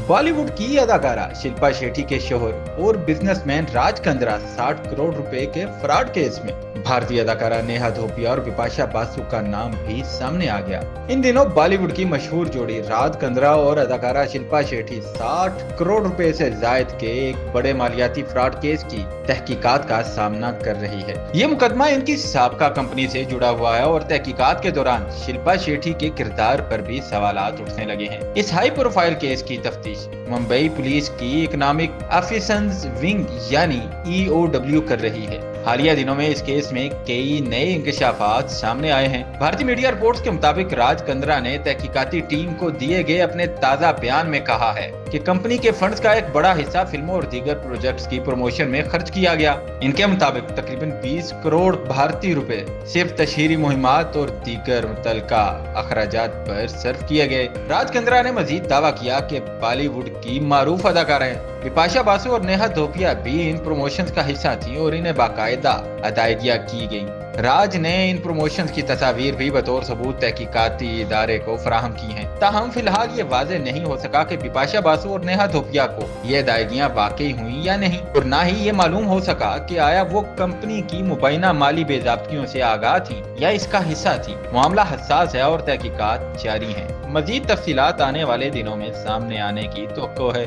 बॉलीवुड की अदाकारा शिल्पा शेट्टी के शोहर और बिजनेसमैन राज कंद्रा 60 करोड़ रुपए के फ्रॉड केस में भारतीय अदाकारा नेहा धोपिया और बिपाशा बासु का नाम भी सामने आ गया। इन दिनों बॉलीवुड की मशहूर जोड़ी राज कंद्रा और अदाकारा शिल्पा शेट्टी 60 करोड़ रुपए से जायद के एक बड़े मालियाती फ्रॉड केस की तहकीकात का सामना कर रही है। ये मुकदमा इनकी साबका कंपनी से जुड़ा हुआ है और तहकीकात के दौरान शिल्पा शेट्टी के किरदार पर भी सवालात उठने लगे हैं। इस हाई प्रोफाइल केस की तफ्तीश मुंबई पुलिस की इकोनॉमिक ऑफिसर्स विंग यानी EOW कर रही है। हालिया दिनों में इस केस में कई नए इंकशाफात सामने आए हैं। भारतीय मीडिया रिपोर्ट्स के मुताबिक राज कंद्रा ने तहकीकाती टीम को दिए गए अपने ताज़ा बयान में कहा है कि कंपनी के फंड्स का एक बड़ा हिस्सा फिल्मों और दीगर प्रोजेक्ट्स की प्रमोशन में खर्च किया गया। इनके मुताबिक तकरीबन 20 करोड़ भारतीय रुपए सिर्फ तशहीरी मुहिमात और दीगर मुतल्लिका अखराजात पर सर्फ किए गए। राज कंद्रा ने मजीद दावा किया कि बॉलीवुड की मारूफ अदाकाराएं बिपाशा बासु और नेहा धोपिया भी इन प्रमोशंस का हिस्सा थी और इन्हें बाकायदा अदायगियां की गईं। राज ने इन प्रमोशंस की तस्वीर भी बतौर सबूत तहकीकाती इदारे को फराहम की हैं। ताहम फिलहाल ये वाज़ेह नहीं हो सका कि बिपाशा बासु और नेहा धोपिया को ये अदायगियां वाकई हुई या नहीं, और ना ही ये मालूम हो सका कि आया वो कंपनी की मुबैना माली बेज़ाब्तियों से आगाह थी या इसका हिस्सा थी। मामला हसास है और तहकीकात जारी है। मजीद तफसीलात आने वाले दिनों में सामने आने की तवक्को है।